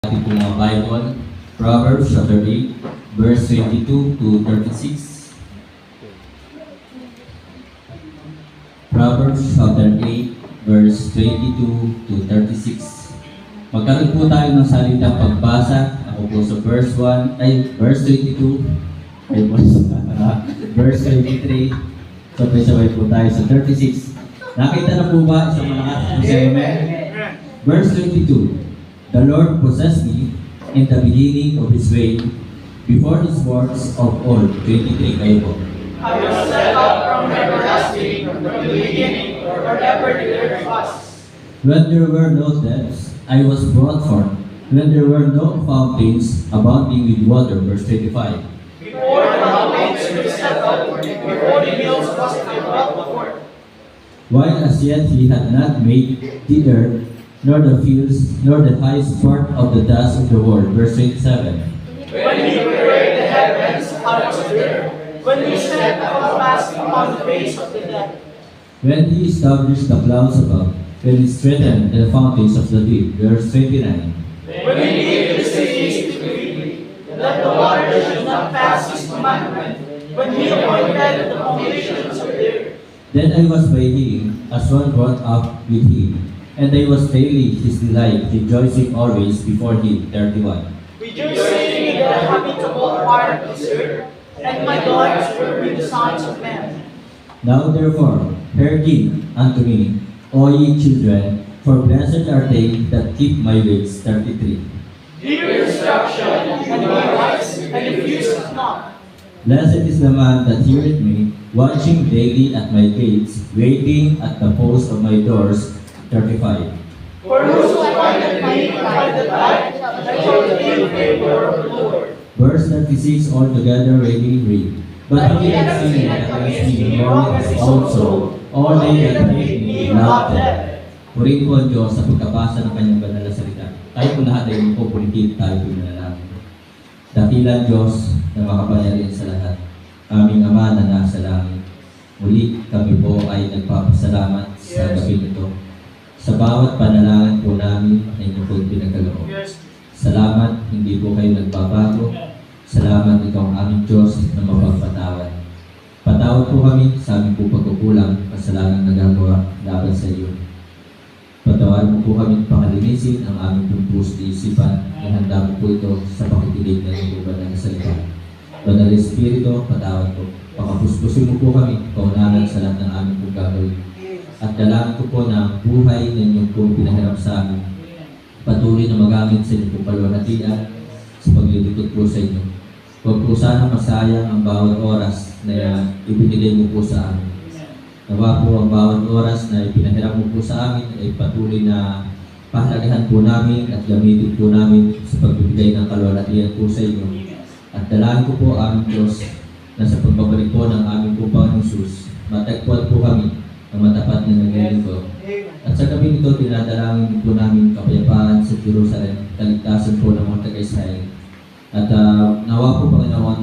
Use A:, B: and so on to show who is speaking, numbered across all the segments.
A: ating pong mga Bible, Proverbs chapter 8, verse 22 to 36. Proverbs chapter 8, verse 22 to 36. Magkaroon po tayo ng salitang pagbasa. Ako po sa verse 22, verse 23. Sabay-sabay po tayo sa 36. Nakita na po ba sa malakas po sa Amen? Verse 22. The Lord possessed me in the beginning of His way, before His works of old. 23 kayo po.
B: I was set up from everlasting, from the beginning, forever the earth was.
A: When there were no depths, I was brought forth. When there were no fountains abounding with water. Verse 25.
B: Before the mountains were set up, before the hills was brought forth.
A: While as yet He had not made the earth, nor the fields, nor the highest part of the dust of the world. Verse 27.
B: When He prepared the heavens out of the earth, when He set a compass upon the face of the depth.
A: When He established the clouds above, when He strengthened the fountains of the deep. Verse 29.
B: When He gave the seas to freely, that the waters should not pass His commandment, when He appointed the foundations of the earth.
A: Then I was by Him, as one brought up with Him, and I was daily His delight, rejoicing always before Him. 31.
B: Rejoicing in the habitable part of this earth, and my delights were with the sons of men.
A: Now therefore, hearken unto me, O ye children, for blessed are they that keep my ways. 33.
B: Hear instruction, and be wise, and refuse it not.
A: Blessed is the man that heareth me, watching daily at my gates, waiting at the post of my doors. 35.
B: For whosoever that may find the light, that shall be in favor of the Lord.
A: Verse 36 altogether ready. But he that sinneth against me wrongeth also all they that hate me love them. Purihin po ang Diyos sa pagkabasa ng kanyang banal na salita. Tayo po lahat ay magpupulitin, tayo po manalangin. Dakilang Diyos na makapangyarihan sa lahat, aming Ama na nasa langit. Muli kami po ay nagpapasalamat sa gabi ito. Sa bawat panalangin po namin ay inyo po pinagkaloob. Salamat, hindi po kayo nagbabago. Salamat, ikaw ang aming Diyos na mapagpatawad. Patawad po kami sa aming po pagkukulang, kasalanang nagagawa laban sa iyo. Patawad mo po kami pakalinisin ang aming pong puso at isipan. Ihanda mo po ito sa pakikinig ng iyong banal na salita. Banal Espiritu, patawad po. Pakapuspusin mo po kami, kaunahan sa lahat ng aming pong gagawin. At dalangin ko po na ang buhay na inyong po pinahirap sa amin, patuloy na magamit sa inyong kaluwalhatian sa paglilingkod po sa inyo. Huwag po sana masayang ang bawat oras na ibinigay mo po sa amin. Nawa po ang bawat oras na ipinahirap mo po sa amin ay patuloy na pahalagahan po namin at gamitin po namin sa pagbibigay ng kaluwalhatian po sa inyo. At dalangin ko po aming Diyos na sa pagbabalik po ng aming po Panginoon Jesus, matagpuan po kami ng matapat na naglilingkod. At sa gabi nito, tinadalangin po namin kapayapaan sa Jerusalem, kaligtasan po ng mga taga-Israel. At nawa po, Panginoon,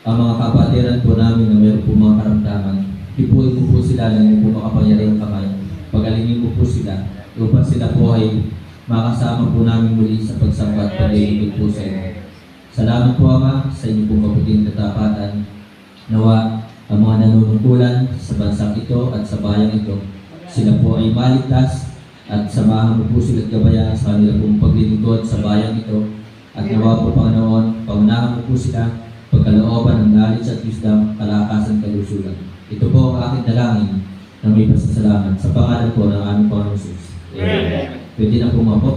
A: ang mga kapatiran po namin na meron po mga karamdaman, ipuin mo po sila ng iyong po makapangyarihang kamay. Pagalingin mo po sila, upang sila po ay makasama po namin muli sa pagsangkat paglilingkod po sa inyo. Salamat po, Ama, sa inyong pong kaputing katapatan. Nawa ang mga nanunungkulan sa bansang ito at sa bayang ito, sila po ay maligtas at samahan mo po sila at gabayan sa kanila pong paglilingkod sa bayang ito. At nawa po, Panginoon, pangunahan mo po sila, pagkalooban ng knowledge at wisdom, kalakasan, kalusugan. Ito po ang aking dalangin na may pasasalamat sa pangalan po ng aming Panginoon Jesus. Amen. Pwede na po mapo.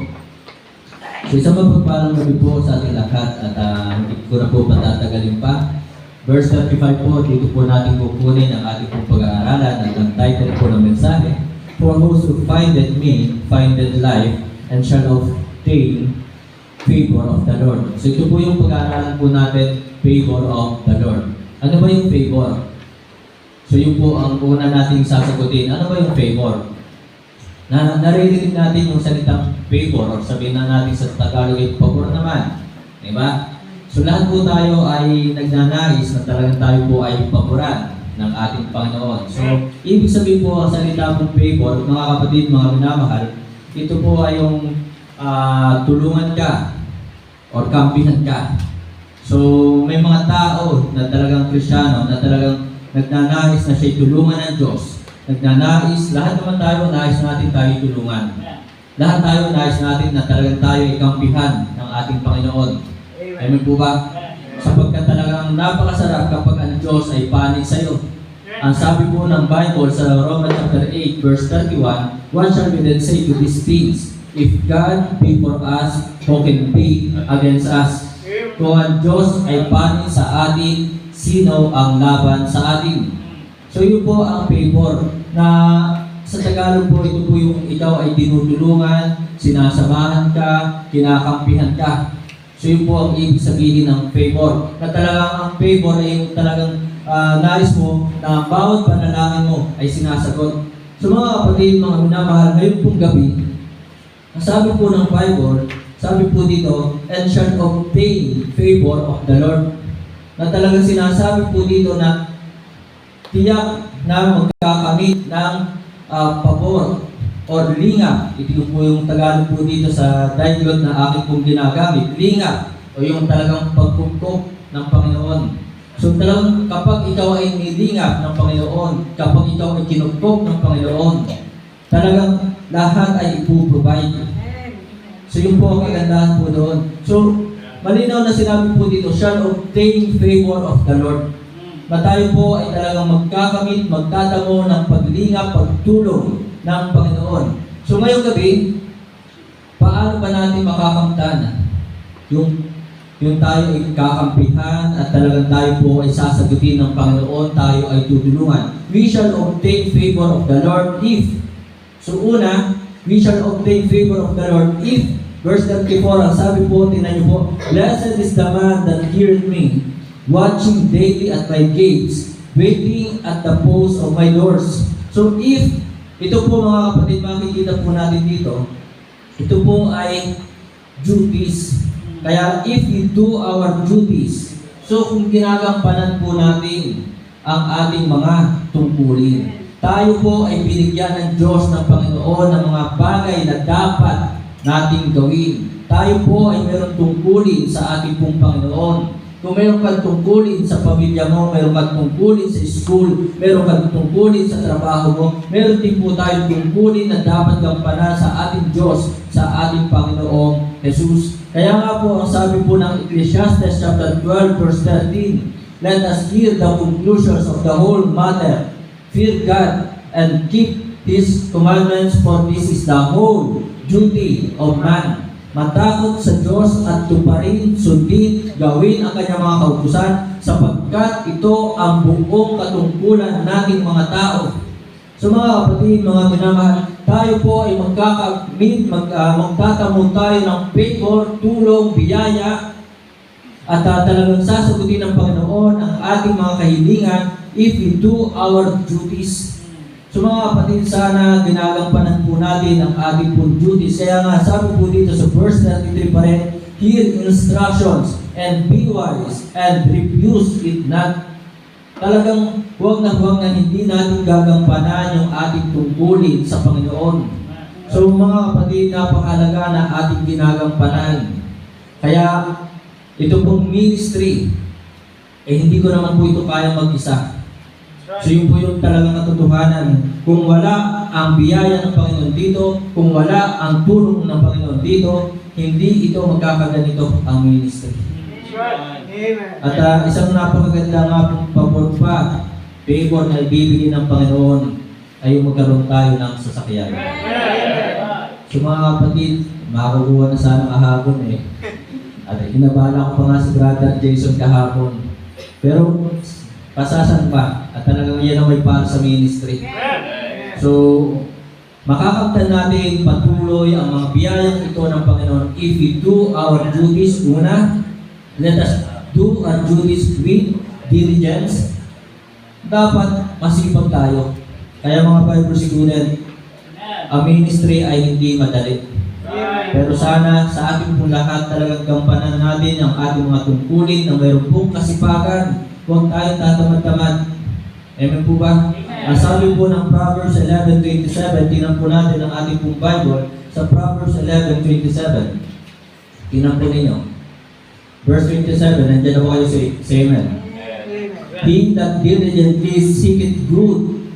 A: So isang mapagpalang gabi po sa ating lahat at hindi ko na po patatagalin pa. Verse 35 po, dito po natin kukunin ang ating pong pag-aaralan at ang title po ng mensahe. For those who findeth me, findeth life, and shall obtain favor of the Lord. So ito po yung pag-aaralan po natin, favor of the Lord. Ano ba yung favor? So yun po ang una nating sasagutin. Ano ba yung favor? Naririnig natin yung salitang favor or sabihin na natin sa Tagalog ay pabor naman. Diba? So lahat po tayo ay nagnanais na talagang tayo po ay paboran ng ating Panginoon. So, ibig sabihin po ang salita pong favor, mga kapatid, mga minamahal, ito po ay yung tulungan ka or kampihan ka. So may mga tao na talagang Kristiyano na talagang nagnanais na siya'y tulungan ng Diyos. Nagnanais, lahat naman tayo nais natin tayo tulungan. Lahat tayo nais natin na talagang tayo ay kampihan ng ating Panginoon. Amen po ba? Sapagkat talagang napakasarap kapag ang Diyos ay panig sa iyo. Ang sabi po ng Bible sa Romans chapter 8 verse 31, what shall we then say to these things? If God be for us, who can be against us? Kung ang Diyos ay panig sa atin, sino ang laban sa atin? So yun po ang favor na sa Tagalog po, ito po yung ikaw ay tinutulungan, sinasamahan ka, kinakampihan ka. So yun po ang ibig sabihin ng favor. Na talagang ang favor ay yung talagang nais mo na bawat panalangin mo ay sinasagot. So mga kapatid, mga minamahal, ngayon pong gabi, ang sabi po ng Bible, sabi po dito, and shall obtain favor of the Lord. Na talagang sinasabi po dito na tiyak na magkakamit ng pabor or lingap. Ito po yung Tagalog po dito sa dialog na aking pong ginagamit. Lingap o yung talagang pagpupok ng Panginoon. So talagang kapag ikaw ay nilingap ng Panginoon, kapag ikaw ay kinupok ng Panginoon, talagang lahat ay ipuprovide. So yun po ang kagandahan po doon. So malinaw na sinabi po dito, shall obtain favor of the Lord. Na tayo po ay talagang magkakamit, magtatamo ng paglingap, pagtulong ng Panginoon. So ngayong gabi, paano ba natin makakamtan yung tayo ay kakampihan at talagang tayo po ay sasagutin ng Panginoon, tayo ay tutulungan. We shall obtain favor of the Lord if, so una, we shall obtain favor of the Lord if, verse 34, ang sabi po, tingnan niyo po, blessed is the man that heareth me, watching daily at my gates, waiting at the posts of my doors. So if, ito po mga kapatid, makikita po natin dito, ito po ay duties. Kaya if we do our duties, so kung ginagampanan po natin ang ating mga tungkulin, tayo po ay binigyan ng Diyos ng Panginoon ng mga bagay na dapat nating gawin. Tayo po ay mayroong tungkulin sa ating pong Panginoon. Kung mayroon kang tungkulin sa pamilya mo, mayroon kang tungkulin sa school, mayroon kang tungkulin sa trabaho mo, mayroon din po tayong tungkulin na dapat gampanan sa ating Diyos, sa ating Panginoong Jesus. Kaya nga po, ang sabi po ng Ecclesiastes chapter 12 verse 13, let us hear the conclusions of the whole matter. Fear God and keep His commandments, for this is the whole duty of man. Matakot sa Diyos at tuparin, sundin, gawin ang kanyang mga kautusan, sapagkat ito ang buong katungkulan nating mga tao. So mga kapatid, mga minamahal, tayo po ay magkakamit, magtatamon tayo ng favor, tulong, biyaya, at talagang sasagutin ng Panginoon ang ating mga kahilingan if we do our duties. So mga kapatid, sana ginagampanan po natin ang ating pong duties. Kaya nga, sabi po dito sa verse 33 pa rin, hear instructions and be wise and refuse it not. Talagang huwag na hindi natin gagampanan yung ating tungkulin sa Panginoon. So mga kapatid, napakahalaga na ating ginagampanan. Kaya ito pong ministry, hindi ko naman po ito kayang mag-isa. So yun po yung talagang katotohanan. Kung wala ang biyaya ng Panginoon dito, kung wala ang tulong ng Panginoon dito, hindi ito magkakaganito ang ministry. At isang napakaganda nga pong pabor pa, favor na ibibigay ng Panginoon ay yung magkaroon tayo ng sasakyan. So mga kapatid, makakuha na sana kahapon eh. At hinabala ko pa nga si Brother Jason kahapon. Pero pasasan pa at talagang yan ang may para sa ministry. So, makakamtan natin patuloy ang mga biyayang ito ng Panginoon if we do our duties. Una, let us do our duties with diligence. Dapat masipag tayo. Kaya mga Bible student, ang ministry ay hindi madali. Pero sana sa ating pong lahat talagang gampanan natin ang ating mga tungkulin na mayroon pong kasipagan. Huwag tayong tatamad-tamad. Amen po ba? Ang sabi po ng Proverbs 11:27, tingnan po natin ang ating pong Bible. sa Proverbs 11:27. Tingnan po ninyo. Verse 27, nandiyan na po kayo sa amen. He that diligently seeketh good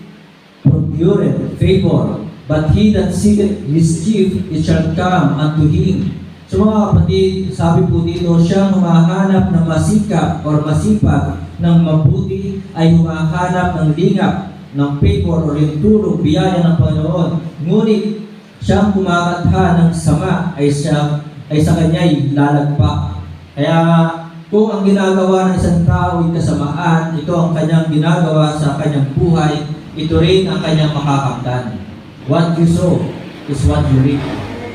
A: procureth favor, but he that seeketh mischief, it shall come unto him. So mga kapatid, sabi po dito, siyang humahanap ng masikap or masipag ng mabuti ay humahanap ng lingap, ng favor o yung tulong, biyaya ng Panginoon. Ngunit siyang kumakatha ng sama ay sa kanya'y lalagpak. Kaya kung ang ginagawa ng isang tao ay kasamaan, ito ang kanyang ginagawa sa kanyang buhay, ito rin ang kanyang makakamtan. What you sow is what you reap.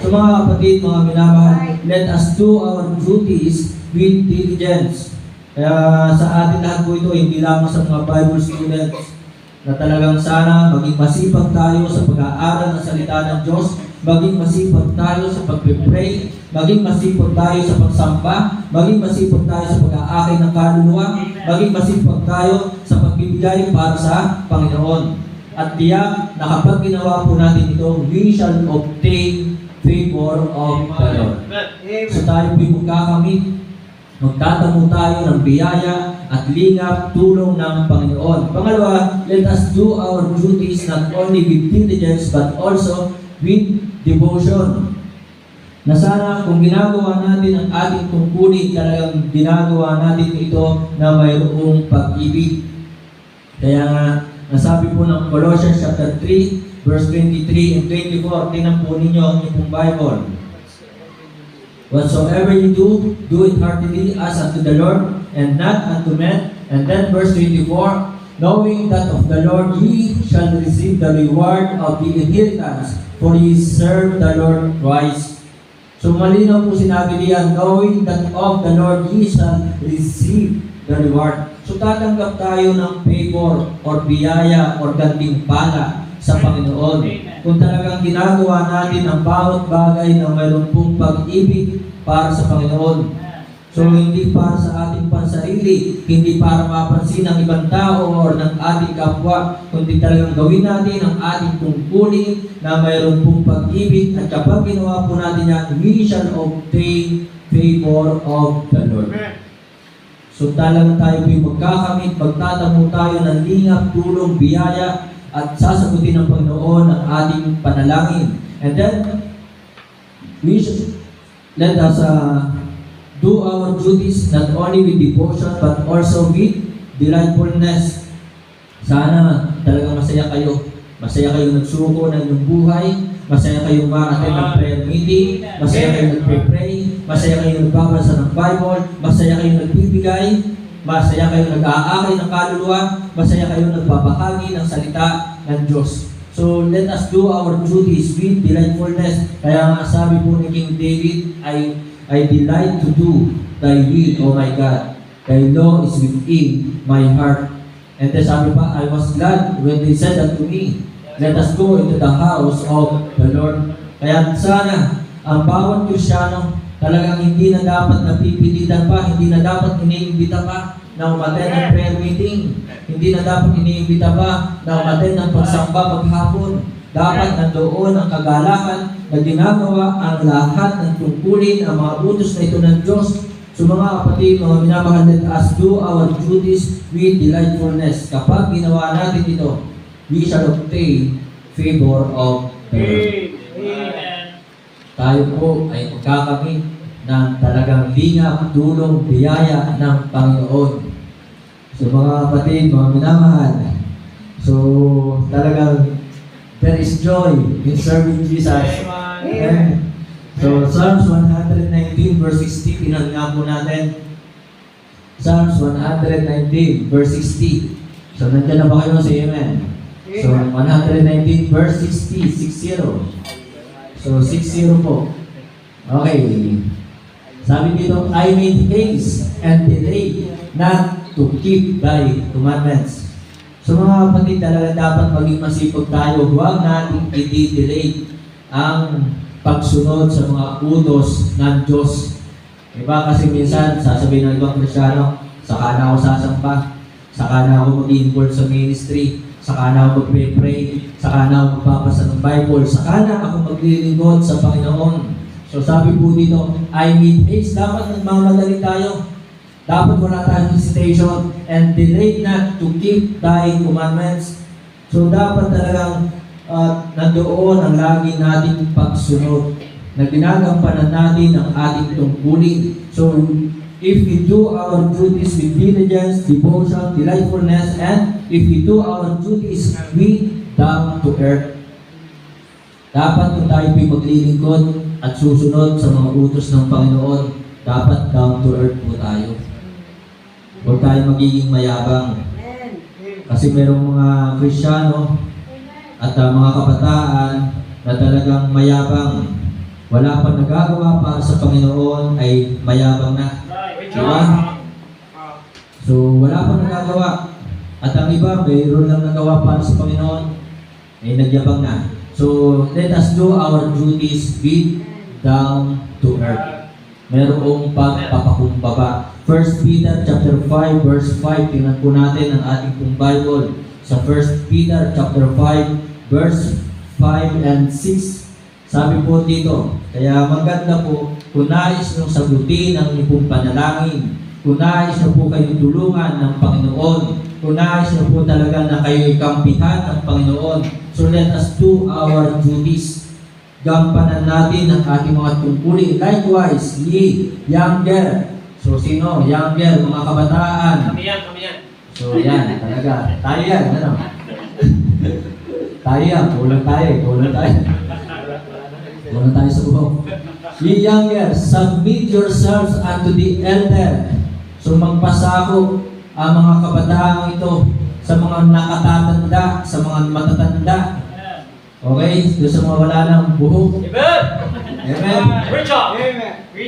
A: So mga kapatid, mga minamahal, let us do our duties with diligence. Kaya sa atin lahat po ito, hindi lamang sa mga Bible students, na talagang sana maging masipag tayo sa pag-aaral ng salita ng Diyos, maging masipag tayo sa pag-pray, maging masipag tayo sa pagsamba, maging masipag tayo sa pag-aakay ng kaluluwa, maging masipag tayo sa pagbibigay para sa Panginoon. At tiyak na kapag ginawa po natin ito, we shall obtain favor of the Lord. So tayo po'y magkakamit, magtatamo tayo ng biyaya at lingap, tulong ng Panginoon. Pangalawa, let us do our duties not only with diligence but also with devotion. Na sana kung ginagawa natin ang ating tungkulin, talagang ginagawa natin ito na mayroong pag-ibig. Kaya nga, nasabi po ng Colossians chapter 3, verse 23 and 24, tingnan po ninyo ang inyong Bible. Whatsoever you do, do it heartily as unto the Lord, and not unto men. And then verse 24, knowing that of the Lord ye shall receive the reward of the inheritance, for ye serve the Lord Christ. So malinaw po sinabi niya, knowing that of the Lord ye shall receive the reward. So tatanggap tayo ng favor or biyaya or gantimpala sa Panginoon. Kung talagang ginagawa natin ang bawat bagay na mayroon pong pag-ibig para sa Panginoon. So hindi para sa ating pansarili, hindi para mapansin ng ibang tao o ng ating kapwa, kundi talagang gawin natin ang ating tungkulin na mayroon pong pag-ibig, at kapag ginawa po natin yan, we shall obtain favor of the Lord. So talagang tayo po'y magkakamit, magtatamo tayo ng lingap, tulong, biyaya, at sasagutin ng Panginoon ang ating panalangin. And then, let us do our duties not only with devotion but also with delightfulness. Sana talagang masaya kayo. Masaya kayo nagsuko ng inyong buhay. Masaya kayong ma-attend ng prayer meeting. Masaya kayong nagpe-pray. Masaya kayong nagbabasa ng Bible. Masaya kayong nagbibigay. Masaya kayong nag-aakay ng kaluluwa. Masaya kayong nagbabahagi ng salita ng Diyos. So, let us do our duties with delightfulness. Kaya nga sabi po ni King David, I delight to do thy will, O my God. Thy law is within my heart. And then sabi pa, I was glad when they said unto me, let us go into the house of the Lord. Kaya sana, ang bawat Kristyano, talagang hindi na dapat napipilitan pa, hindi na dapat iniimbita pa na umaten ng prayer meeting. Hindi na dapat iniimbita pa na umaten ng pagsamba maghapon. Dapat nandoon ang kagalakan na ginagawa ang lahat ng tungkulin, ang mga utos na ito ng Diyos. So mga kapatid, mga minamahal, let us do our duties with delightfulness. Kapag ginawa natin ito, we shall obtain favor of the Lord. Tayo po ay magkakamit ng talagang lingap, tulong, biyaya ng Panginoon. So mga kapatid, mga minamahal, so talagang there is joy in serving Jesus. Amen. So Psalms 119 verse 60, pinag nga po natin. Psalms 119 verse 60. So nandiyan na ba kayo sa amen? So 119 verse 60, 60. So 60 po. Okay. Sabi dito, I made haste and delay not to keep thy commandments. So mga kapatid, talaga dapat maging masipag tayo. Huwag natin i-delay ang pagsunod sa mga utos ng Diyos. Diba? Kasi minsan, sasabihin ng ibang Kristyano, saka na ako sasampa, saka na ako mag-involve sa ministry, saka na ako magpe-pray, saka na ako magbabasa ng Bible, saka na ako maglilingkod sa Panginoon. So sabi po dito, I mean haste, dapat nagmamadali tayo. Dapat wala tayong hesitation and delay not to keep thy commandments. So dapat talagang nandoon ang lagi nating pagsunod na ginagampanan natin ang ating tungkulin. So if we do our duties with diligence, devotion, delightfulness, and if we do our duties with down to earth, dapat kung tayo po'y maglilingkod at susunod sa mga utos ng Panginoon, dapat down to earth po tayo. Huwag tayo magiging mayabang. Kasi merong mga Kristiyano at mga kabataan na talagang mayabang. Wala pa nagagawa para sa Panginoon ay mayabang na. Diba? So, wala pa nagagawa. At ang iba, mayroon lang nagawa para sa Panginoon, ay nagyabang na. So, let us do our duties with down to earth. Merong pagpapakumbaba. 1 Peter chapter 5 verse 5, tingnan po natin ang ating pong Bible. Sa 1 Peter chapter 5 verse 5 and 6. Sabi po dito, kaya maganda po kung nais niyong sagutin ang inyong panalangin, kung nais na po kayong tulungan ng Panginoon, kung nais na po talaga na kayo'y kampihan ng Panginoon. So let us do our duties. Gampanan natin ang ating mga tungkulin. Likewise, ye younger. So sino? Younger, mga kabataan.
B: Kami yan.
A: So yan, talaga. Tayo yan, ano? Tayo yan, kulang tayo. Kulang tayo sa buhok. Ye younger, submit yourselves unto the elder. So magpasakop ang mga kabataang ito sa mga nakatatanda, sa mga matatanda. Okay? Doon sa mga wala ng buhok. Amen.
B: Richard!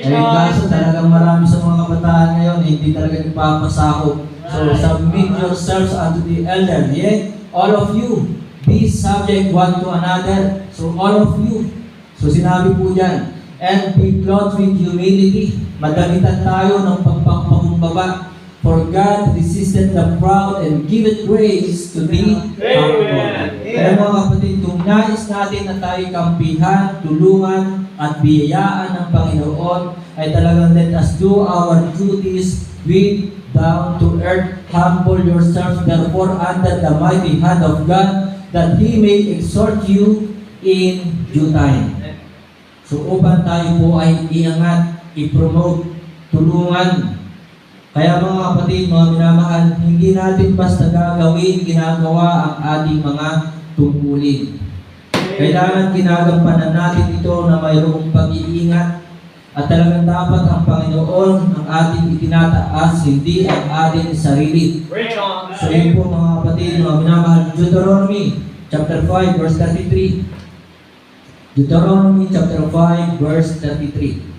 A: Kaso talagang marami sa mga kabataan ngayon, hindi talaga nagpapasakop. So submit yourselves unto the elder. Yet, all of you, be subject one to another. So all of you. So sinabi po dyan, and be clothed with humility. Madamitan tayo ng pagpapakumbaba. For God resisted the proud and giveth grace to the humble. Kaya mga kapatid, kung nais natin na tayo kampihan, tulungan, at biyayaan ng Panginoon, ay talagang let us do our duties with down to earth. Humble yourselves therefore under the mighty hand of God, that He may exhort you in due time. So upang tayo po ay iangat, i-promote, tulungan. Kaya mga kapatid, mga minamahal, hindi natin basta ginagawa ang ating mga tungkulin. Kailangan ginagampanan natin ito na mayroong pag-iingat at talagang dapat ang Panginoon ang ating itinataas, hindi ang ating sarili. So yun po mga kapatid, mga minamahal, Deuteronomy chapter 5 verse 33. Deuteronomy chapter 5 verse 33.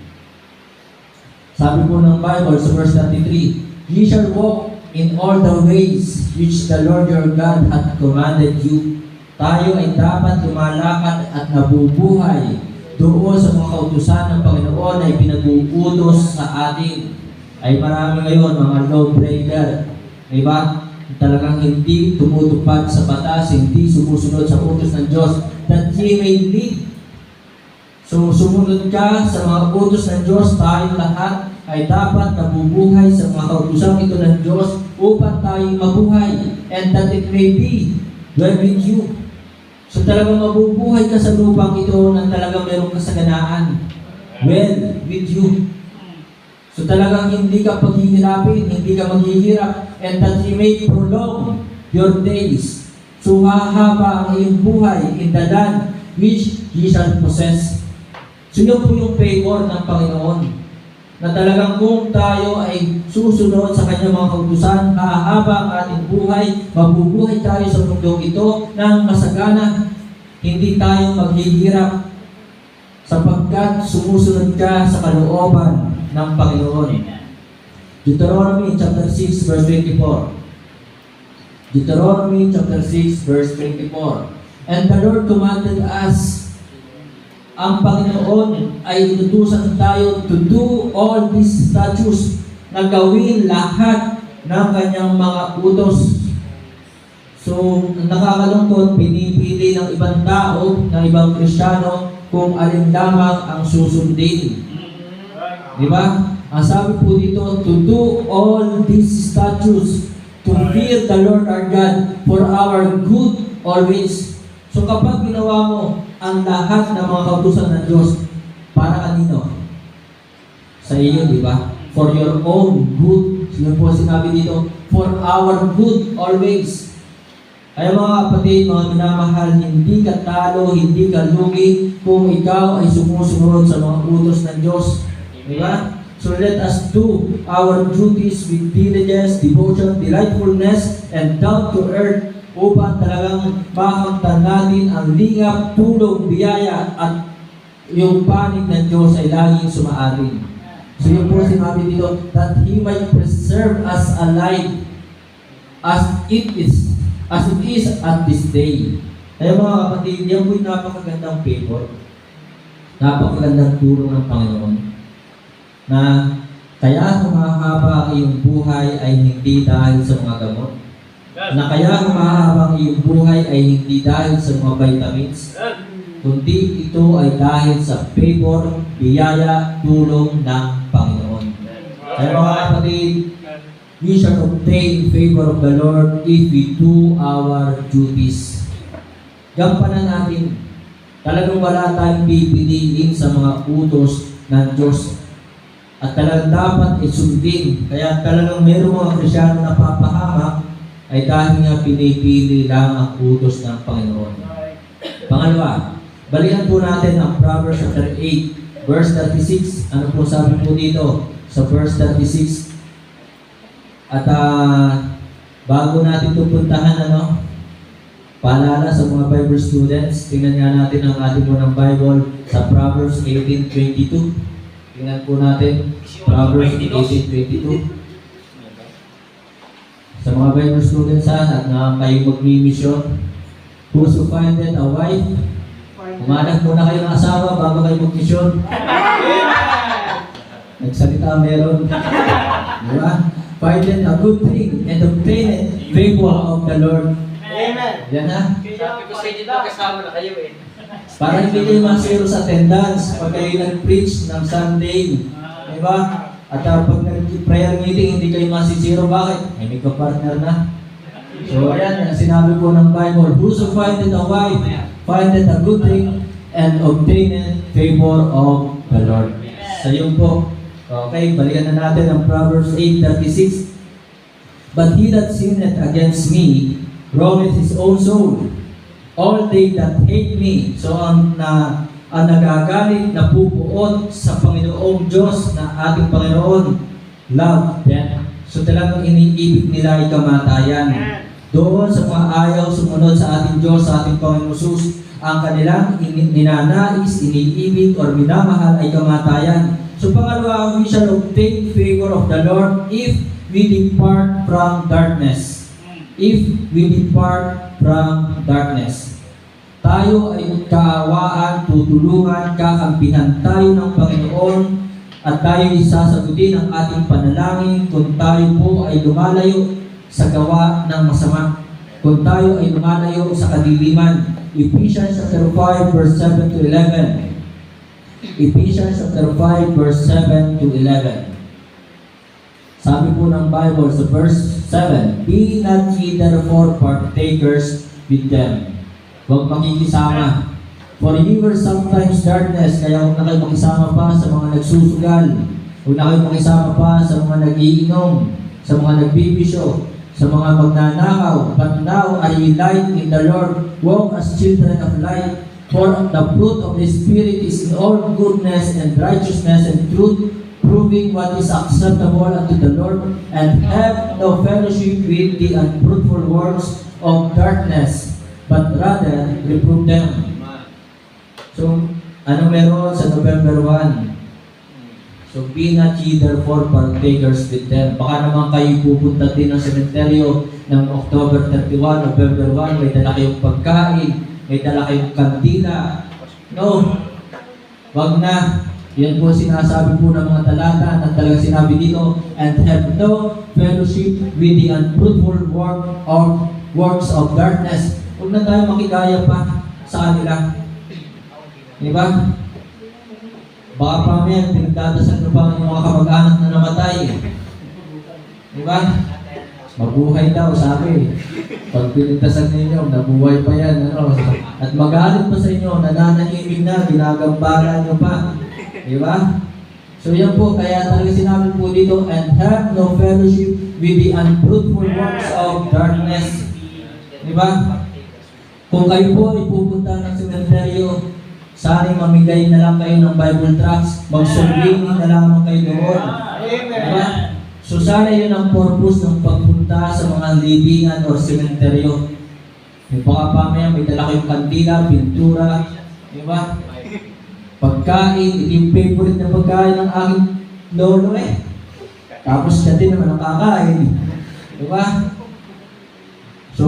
A: Sabi po ng Bible sa verse 33, ye shall walk in all the ways which the Lord your God hath commanded you. Tayo ay dapat lumalakad at nabubuhay doon sa mga kautusan ng Panginoon ay pinag-uutos sa atin. Ay marami ngayon mga lawbreaker, diba? Talagang hindi tumutupad sa batas, hindi sumusunod sa utos ng Diyos, that ye may live. So, sumunod ka sa mga utos ng Diyos, tayo lahat ay dapat nabubuhay sa mga kautusan ito ng Diyos upang tayo mabuhay and that it may be well with you. So, talagang mabubuhay ka sa lupang ito na talagang mayroong kasaganaan well with you. So, talagang hindi ka paghihirapin, hindi ka maghihirap and that He may prolong your days. So, hahaba ang iyong buhay in the land which He shall possess. So yun po yung favor ng Panginoon na talagang kung tayo ay susunod sa kanyang mga kautusan, hahaba ang ating buhay, mabubuhay tayo sa mundong ito ng masagana. Hindi tayo maghihirap sapagkat sumusunod ka sa kalooban ng Panginoon. Deuteronomy chapter 6 verse 24. Deuteronomy chapter 6 verse 24. And the Lord commanded us, ang Panginoon ay inutusan tayo to do all these statutes na gawin lahat ng kanyang mga utos. So, nakakalungkot, pinipili ng ibang tao, ng ibang Kristiyano, kung alin lamang ang susundin. Di ba? Ang sabi po dito, to do all these statutes, to fear the Lord our God, for our good always. So kapag ginawa mo ang lahat ng mga kautusan ng Diyos, para kanino? Sa iyo, di ba? For your own good. Yun po sinabi dito, for our good always. Kaya mga kapatid, mga minamahal, hindi ka talo, hindi ka lugi kung ikaw ay sumusunod sa mga utos ng Diyos. Di ba? So let us do our duties with diligence, devotion, delightfulness, and down to earth upang talagang makamtan natin ang lingap, tulong, biyaya at yung panig ng Diyos ay laging sumaarin. So yun po sinabi dito, that He might preserve us alive as it is at this day. Kaya mga kapatid, yan po'y napakagandang favor. Napakagandang tulong ng Panginoon. Na kaya humahaba ang iyong buhay ay hindi dahil sa mga gamot. Na kaya humahaba ang iyong buhay ay hindi dahil sa mga vitamins. Kundi ito ay dahil sa favor, biyaya, tulong ng Panginoon. Kaya mga kapatid, we shall obtain favor of the Lord if we do our duties. Gampanan natin. Talagang wala tayong pipiliin sa mga utos ng Diyos. At talagang dapat isundin. Kaya talagang mayroong mga Krisyano na papahamak ay dahil nga pinipili lang ang utos ng Panginoon. Pangalawa, balikan po natin ang Proverbs chapter 8, verse 36. Ano po sabi po dito sa verse 36? At bago natin ito puntahan, paalala sa mga Bible students, tingnan nga natin ang ating unang Bible sa Proverbs 18:22. Tingnan po natin, Proverbs 18:22. Sa mga Bible students at na kayo magmi-mission, whoso findeth a wife, umanak muna kayo ng asawa bago kayo mag-mission. Nagsalita meron. Diba? Findeth a good thing and obtaineth favor of the Lord.
B: Amen.
A: Yan ha.
C: Sabi ko sa inyo, magkasama na kayo eh.
A: Para hindi kayo masiro sa attendance pag kayo nag-preach ng Sunday. Diba? At pag nag-prayer meeting, hindi kayo masisiro. Bakit? May ka-partner na. So ayan, sinabi po ng Bible, whoso findeth a wife, findeth a good thing, and obtaineth favor of the Lord. Sa iyo po. Okay, balikan na natin ang Proverbs 8:36. But he that sinneth against me, wrongeth his own soul. All they that hate me. So ang nagagalit na pupuot sa Panginoong Diyos na ating Panginoon, love them. So talagang iniibig nila ay kamatayan. Doon sa mga ayaw sumunod sa ating Diyos, sa ating Panginoon Jesus, ang kanilang ninanais, iniibig, or minamahal ay kamatayan. So pangalawa, we shall obtain favor of the Lord if we depart from darkness. If we depart from darkness. Tayo ay kaawaan, tutulungan, kakampihan tayo ng Panginoon at tayo isasagutin ang ating panalangin kung tayo po ay lumalayo sa gawa ng masama. Kung tayo ay lumalayo sa kadiliman. Ephesians chapter 5 verse 7 to 11. Ephesians chapter 5 verse 7 to 11. Sabi po ng Bible sa verse 7, be not ye therefore partakers with them. Huwag makikisama. For ye were sometimes darkness, kaya huwag na kayo makisama pa sa mga nagsusugal. Huwag na kayo makisama pa sa mga nag-iinom, sa mga nagbibisyo, sa mga magnanakaw. But now are ye light in the Lord, walk as children of light. For the fruit of the Spirit is in all goodness and righteousness and truth, proving what is acceptable unto the Lord, and have no fellowship with the unfruitful works of darkness, but rather reprove them. So, ano meron sa November 1? So, be not ye therefore partakers with them. Baka naman kayo pupunta din ng sementeryo ng October 31, November 1, may dala kayong pagkain, may dala kayong kandila. No, wag na. Yan po sinasabi po ng mga talata na talagang sinabi dito, and have no fellowship with the unfruitful works of darkness. Huwag na tayo makigaya pa sa kanila. Di ba? Baka pamaya, pinagdadasal nyo pa yung mga kamag-anak na namatay. Di ba? Mabuhay daw, sabi. Pag pinagdasal ninyo, nabuhay pa yan. Ano? At magalit pa sa inyo, nananahimik na, ginagambala nyo pa. Di ba? So yan po, kaya talaga sinabi po dito, and have no fellowship with the unfruitful works of darkness. Di ba? Kung kayo po ay pupunta ng sementeryo, sana'y mamigay na lang kayo ng Bible tracts, mag-surveying na lamang kayo doon. Diba? So sana yun ang purpose ng pagpunta sa mga libingan o sementeryo. Baka pamaya may dala kayong kandila, pintura, diba? Pagkain, ito yung favorite na pagkain ng aking lolo eh. Tapos siya din naman ang kakain. Diba? So,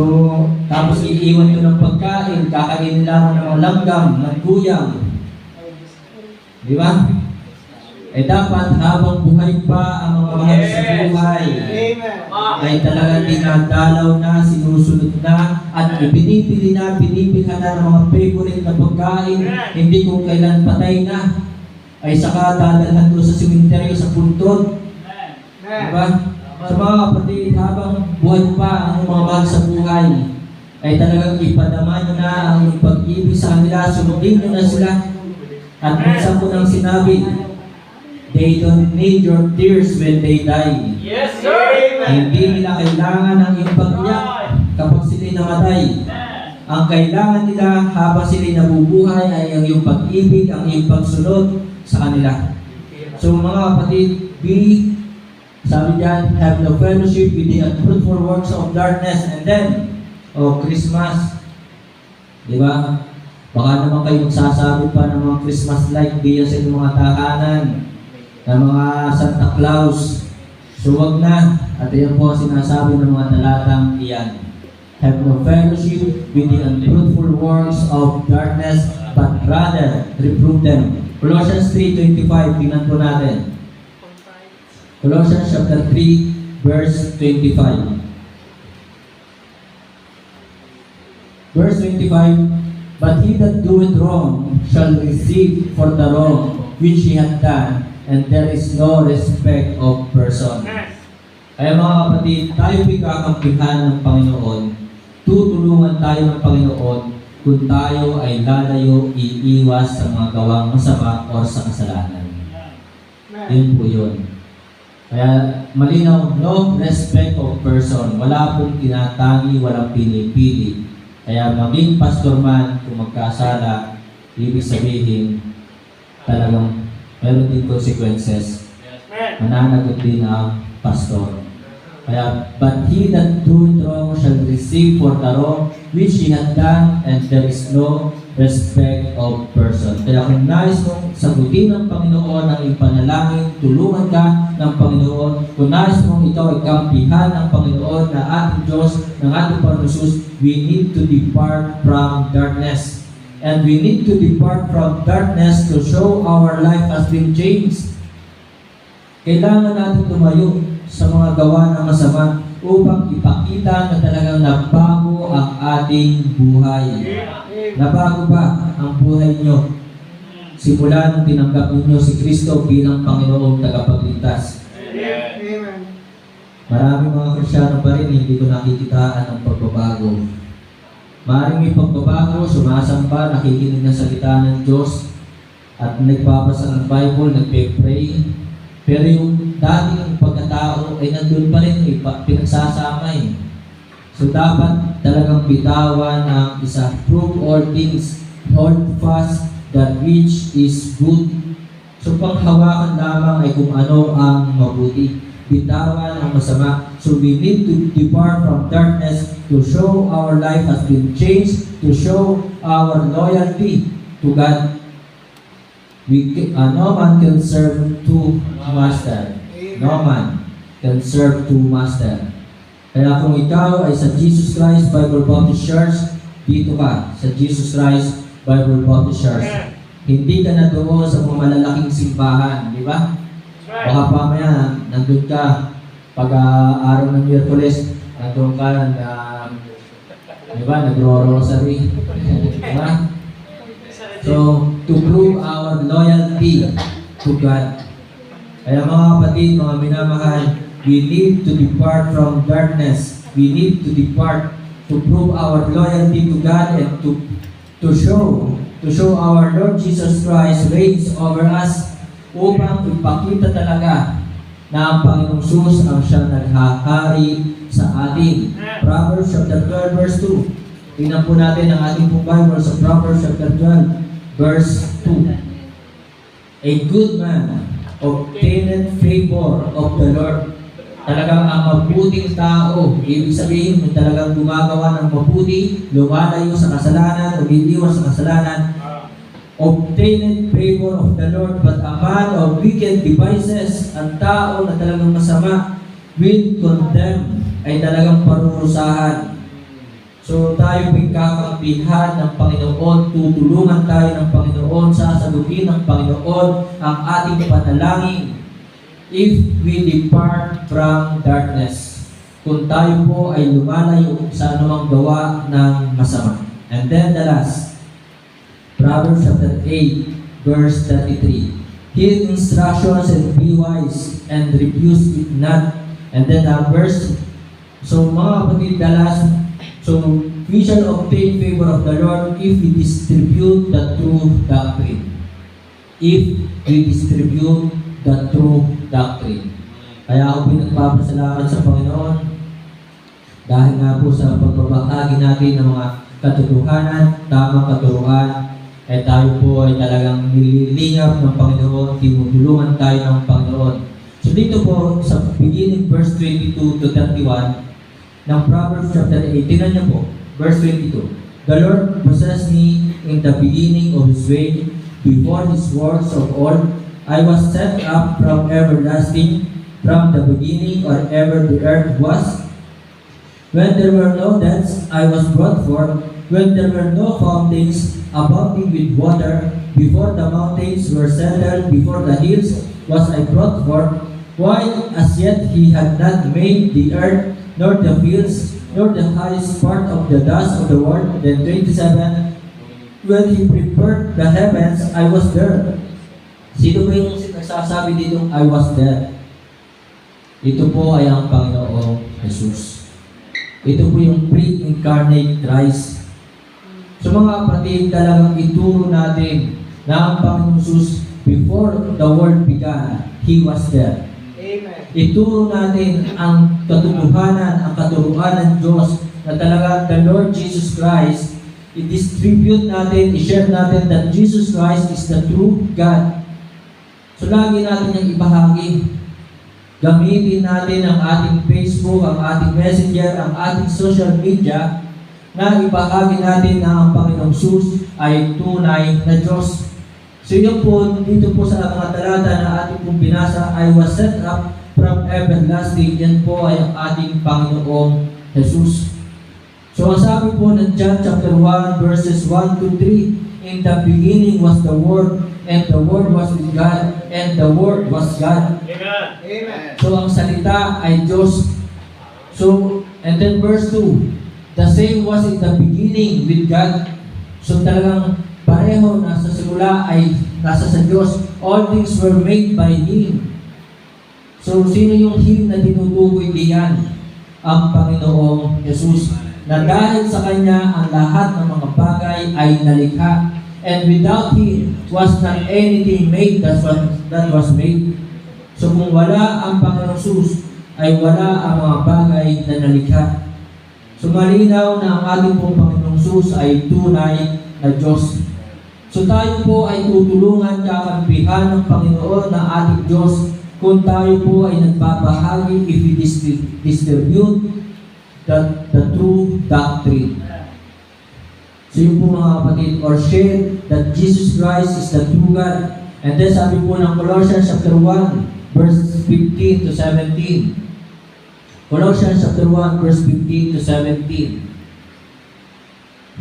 A: tapos iiwan ko ng pagkain, kakainin lamang ng mga langgam, ng guyang. Di ba? Eh dapat habang buhay pa ang mga mahal sa buhay, ay talagang dinadalaw na, sinusunod na, at binibili na, binibilhan na ng mga favorite na pagkain, hindi kung kailan patay na, ay saka dadalhan doon sa sementeryo sa puntod. Di ba? Sa mga kapatid, habang buhay pa ang mga mahal sa buhay, ay talagang ipadama nyo na ang iyong pag-ibig sa kanila, sunodin nyo na sila. At minsan ko nang sinabi, they don't need your tears when they die.
B: Yes, sir.
A: Hindi nila kailangan ang iyong pag-iyak kapag sila'y namatay. Ang kailangan nila habang sila'y nabubuhay ay ang iyong pag-ibig, ang iyong pagsunod sa kanila. So mga kapatid, sabi diyan, have no fellowship with the unfruitful works of darkness. And then, Christmas. Di ba? Baka naman kayo magsasabi pa ng mga Christmas light diyan sa inyong mga tahanan, ng mga Santa Claus. So wag na. At yan po sinasabi ng mga talatang iyan. Have no fellowship with the unfruitful works of darkness, but rather reprove them. Colossians 3:25, tingnan po natin. Colossians chapter 3, verse 25. Verse 25, but he that doeth wrong shall receive for the wrong which he hath done, and there is no respect of person. Kaya mga kapatid, tayo po'y kakampihan ng Panginoon. Tutulungan tayo ng Panginoon kung tayo ay lalayo, iiwas sa mga gawang masama o sa kasalanan. Yun po yun. Kaya malinaw, no respect of person. Wala pong tinatangi, walang pinipili. Kaya maging pastor man, kung magkasala, ibig sabihin, talagang meron din consequences. Mananagot din ang pastor. Kaya, but he that doeth wrong shall receive for the wrong which he hath done, and there is no respect of person. Kaya kung nais mong sagutin ng Panginoon ang ipanalangin, tulungan ka ng Panginoon. Kung nais mong ikaw ay kampihan ng Panginoon na ating Diyos, ng ating Panginoon, we need to depart from darkness. And we need to depart from darkness to show our life has been changed. Kailangan natin tumayo sa mga gawa ng masama upang ipakita na talagang nabago ang ating buhay. Nabago ba ang buhay nyo? Simula nung tinanggap ninyo si Kristo bilang Panginoong tagapagligtas. Maraming mga Kristyano pa rin hindi ko nakikitaan ang pagbabago. Maraming may pagbabago, sumasamba, nakikinig ng salita ng Diyos, at nagbabasa ng Bible, nagpe-pray. Pero yung dating pagkatao ay nandun pa rin, pinagsasama eh. So dapat talagang bitawan ang isa. Prove all things, hold fast that which is good. So panghawakan lamang ay kung ano ang mabuti. Bitawan ang masama. So we need to depart from darkness to show our life has been changed, to show our loyalty to God. No man can serve two masters. No man can serve two masters. Kaya kung ikaw ay sa Jesus Christ Bible Baptist Church, dito ka sa Jesus Christ Bible Baptist Church. Hindi ka na doon sa mga malalaking simbahan, di ba? Baka pamaya, nandun ka, pag araw ng Miyerkules, nandun ka, Diba? Nagro-rosary. Diba? So, to prove our loyalty to God. Kaya mga kapatid, mga minamahal, we need to depart from darkness. We need to depart to prove our loyalty to God and to show our Lord Jesus Christ reigns over us upang ipakita talaga na ang Panginoong Jesus ang siyang naghahari sa atin. Proverbs chapter 12 verse 2. Tingnan po natin ang ating pong Bible sa Proverbs chapter 12 verse 2. A good man obtained favor of the Lord. Talagang ang mabuting tao, ibig sabihin may talagang gumagawa ng mabuti, lumalayo sa kasalanan, umiliwas sa kasalanan, obtained favor of the Lord, but a man of wicked devices, ang tao na talagang masama, will condemn, ay talagang parurusahan. So tayo po'y kakampihan ng Panginoon, tutulungan tayo ng Panginoon, sasagutin ng Panginoon ang ating panalangin if we depart from darkness. Kung tayo po ay lumalayo sa anumang gawa ng masama. And then the last, Proverbs chapter 8, verse 33. Heed instructions and be wise, and refuse it not. And then verse, so mga kapatid, the last, so we shall obtain favor of the Lord if we distribute the true doctrine. If we distribute the true doctrine. Kaya ako pinagpapasalamat sa Panginoon dahil nga po sa pagbabahagi natin ng mga katotohanan, tamang katuruan, ay tayo po ay talagang nililingap ng Panginoon, tinutulungan tayo ng Panginoon. So dito po sa beginning verse 22 to 31 ng Proverbs chapter 8, tingnan niyo po, verse 22. The Lord possessed me in the beginning of His way, before His works of old. I was set up from everlasting, from the beginning or ever the earth was. When there were no depths, I was brought forth. When there were no fountains abounding with water, before the mountains were settled, before the hills was I brought forth. While as yet He had not made the earth, nor the fields, nor the highest part of the dust of the world. Then 27, when He prepared the heavens, I was there. Sino ba yung nagsasabi dito, I was there? Ito po ay ang Panginoong Jesus. Ito po yung pre-incarnate Christ. So mga kapatid, talagang ituro natin na ang Panginoong Jesus, before the world began, He was there.
B: Amen.
A: Ituro natin ang katotohanan, ang katuruan ng Diyos na talaga the Lord Jesus Christ, i-distribute natin, i-share natin that Jesus Christ is the true God. So lagi natin yung ibahagi. Gamitin natin ang ating Facebook, ang ating Messenger, ang ating social media na ibahagi natin na ang Panginoong Jesus ay tunay na Diyos. So yun po, dito po sa mga talata na ating pong binasa, I was set up from everlasting. Yan po ay ang ating Panginoong Jesus. So ang sabi po ng John chapter 1 verses 1 to 3, in the beginning was the Word, and the Word was with God, and the Word was God.
B: Amen. Amen.
A: So ang salita ay Diyos. So, and then verse 2, the same was in the beginning with God. So talagang pareho, nasa simula ay nasa sa Diyos. All things were made by Him. So sino yung Him na tinutukoy diyan? Ang Panginoong Jesus. Na dahil sa Kanya, ang lahat ng mga bagay ay nalikha. And without Him was not anything made that was made. So kung wala ang Panginoong Jesus, ay wala ang mga bagay na nalikha. So malinaw na ang ating pong Panginoong Jesus ay tunay na Diyos. So tayo po ay tutulungan, kakampihan ng Panginoon na ating Diyos kung tayo po ay nagbabahagi if we distribute the true doctrine. So yun po mga kapatid, or share that Jesus Christ is the true God. And then sabi po ng Colossians chapter 1, verse 15 to 17. Colossians chapter 1, verse 15 to 17.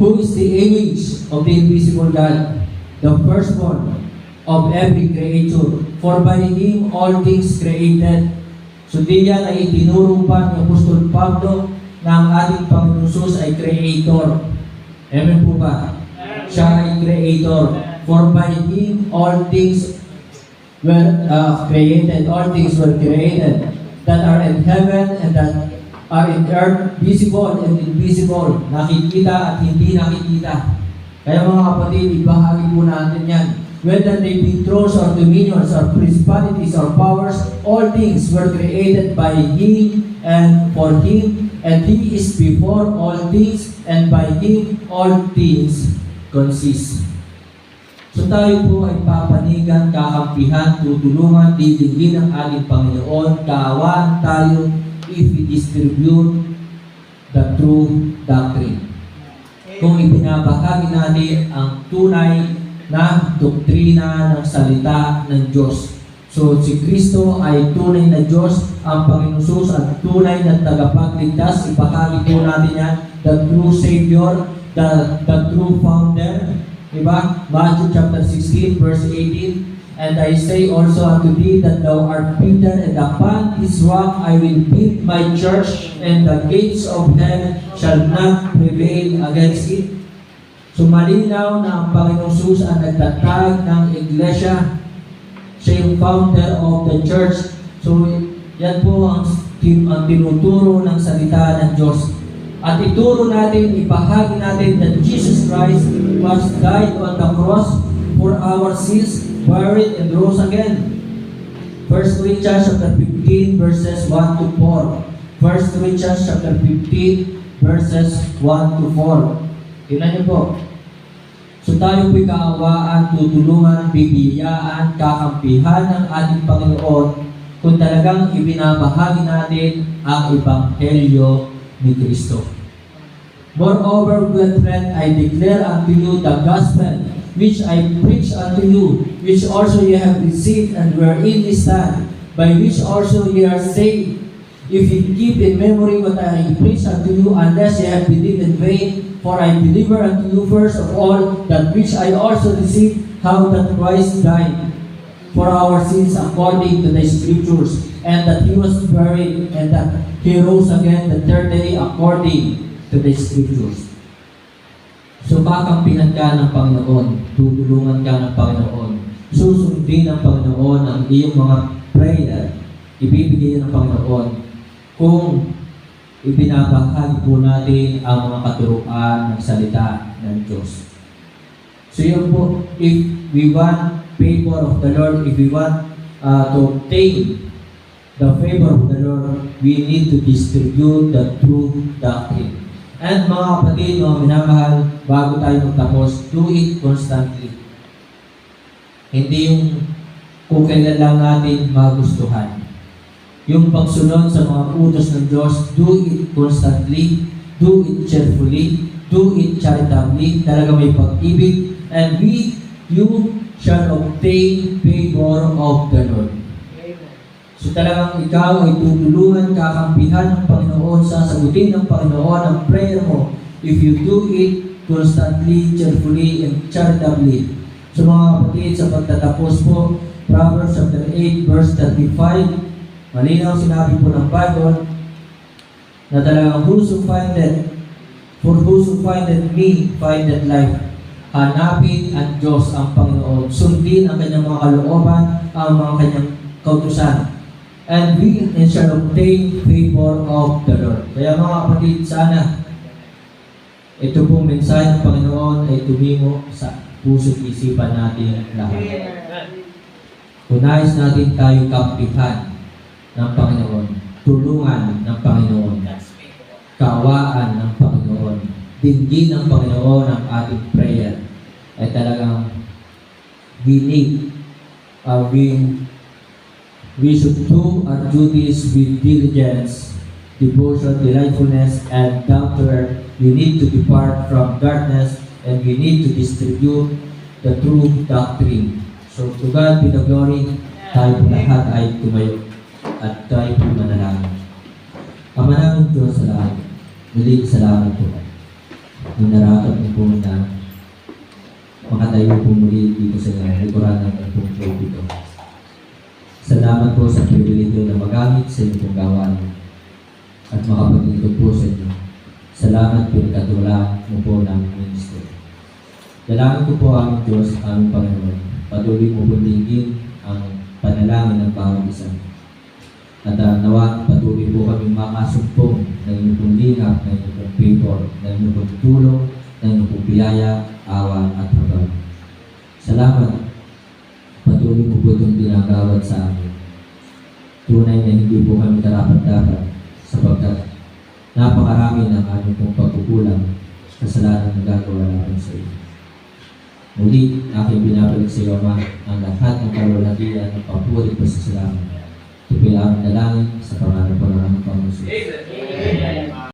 A: Who is the image of the invisible God, the firstborn of every creature? For by Him all things created. So diyan ay itinuro pa ni Apostol Pablo na ang ating Panginoon Jesus ay Creator. Amen po ba? Siya ay Creator. For by Him all things were created, all things were created that are in heaven and that are in earth, visible and invisible, nakikita at hindi nakikita. Kaya mga kapatid, ibahagi po natin yan. Whether they be thrones or dominions or principalities or powers, all things were created by Him and for Him, and He is before all things, and by Him all things consist. So tayo po ay papanigan, kakampihan, tutulungan, didingin ng ating Panginoon, kaawaan tayo if we distribute the true doctrine. Kung ibinabahagi natin ang tunay na doktrina ng salita ng Diyos. So si Kristo ay tunay na Diyos, ang Panginoon Jesus ang tunay na tagapagligtas. Ibahagi po natin yan, the true Savior, the true founder. Diba? Matthew chapter 16 verse 18, and I say also unto thee that thou art Peter, and upon this rock I will build my church, and the gates of hell shall not prevail against it. So malinaw na ang Panginoong Jesus ang nagtatag ng iglesia. Siya yung founder of the church. So yan po ang tinuturo ng salita ng Diyos. At ituro natin, ibahagi natin that Jesus Christ was died on the cross for our sins, buried and rose again. 1 Corinthians chapter 15 verses 1 to 4. 1 Corinthians chapter 15 verses 1 to 4. Tingnan niyo po. So tayo po'y kaawaan, tutulungan, bibiyaan, kakampihan ng ating Panginoon kung talagang ibinabahagi natin ang Ebanghelyo ni Kristo. Moreover, brethren, I declare unto you the gospel which I preach unto you, which also ye have received, and wherein ye stand, by which also ye are saved, if ye keep in memory what I preach unto you, unless ye have believed in vain. For I deliver unto you first of all that which I also received, how that Christ died for our sins according to the Scriptures, and that He was buried, and that He rose again the third day according to the Scriptures. So kakampihan ka ng Panginoon, tutulungan ka ng Panginoon, susundin ng Panginoon ang iyong mga prayer, ibibigay ng Panginoon kung ibinabahagi po natin ang mga katuruan ng salita ng Diyos. So yun po, if we want favor of the Lord, if we want to obtain the favor of the Lord, we need to distribute the true doctrine. And mga kapatid, mga minamahal, bago tayo magtapos, do it constantly. Hindi yung kung kailan lang natin magustuhan. Yung pagsunod sa mga utos ng Diyos, do it constantly, do it cheerfully, do it charitably, talaga may pag-ibig, and you shall obtain favor of the Lord. So talagang ikaw ay tutulungan, kakampihan ng Panginoon, sasagutin ng Panginoon ang prayer mo if you do it constantly, cheerfully, and charitably. So mga kapatid, sa pagtatapos po, Proverbs chapter 8 verse 35, malinaw sinabi po ng Bible na talagang whoso findeth me, findeth life. Hanapin ang Diyos, ang Panginoon. Sundin ang kanyang mga kalooban, ang mga kanyang kautusan. And we shall obtain favor of the Lord. Kaya mga kapatid, sana ito pong mensahe ng Panginoon ay tumimo sa puso't isipan natin lahat. Kung nais natin tayo kampihan ng Panginoon, tulungan ng Panginoon, kaawaan ng Panginoon, dinggin ng Panginoon ang ating prayer, ay talagang we should do our duties with diligence, devotion, delightfulness, and down to earth. We need to depart from darkness, and we need to distribute the true doctrine. So to God be the glory. Tayo po lahat ay tumayo at tayo po manalangin. Ama namin Diyos sa lahat, muling salamat po. Ninarakot niyo po na makatayo po muli dito sa likuran ng pong pulpito. Salamat po sa pribilegyo na magamit sa inyong pong gawain. at makapaglingkod po sa inyo. Salamat pinagkatiwalaan mo po ng ministro. Dalangin ko po aming Diyos, aming Panginoon, patuloy mo pundigin ang panalangin ng bawat isa. At nawa patuloy po kami makasumpong ng inyong pong lingap, ng inyong pong favor, ng inyong pong tulong, ng inyong pong biyaya, awa at habag. Salamat. Patuloy mo po itong ginagawad sa amin. Tunay na hindi po kami karapat-dapat sapagkat napakarami ng aming pong pagkukulang, kasalanan na gagawa namin sa iyo. Muli, aking binabalik sa iyo, Ama, ang lahat ng kalwalhatian at papuri po sa salamat. Ito po ang dalangin sa pangalan po ng aming Panginoon.
C: Amen.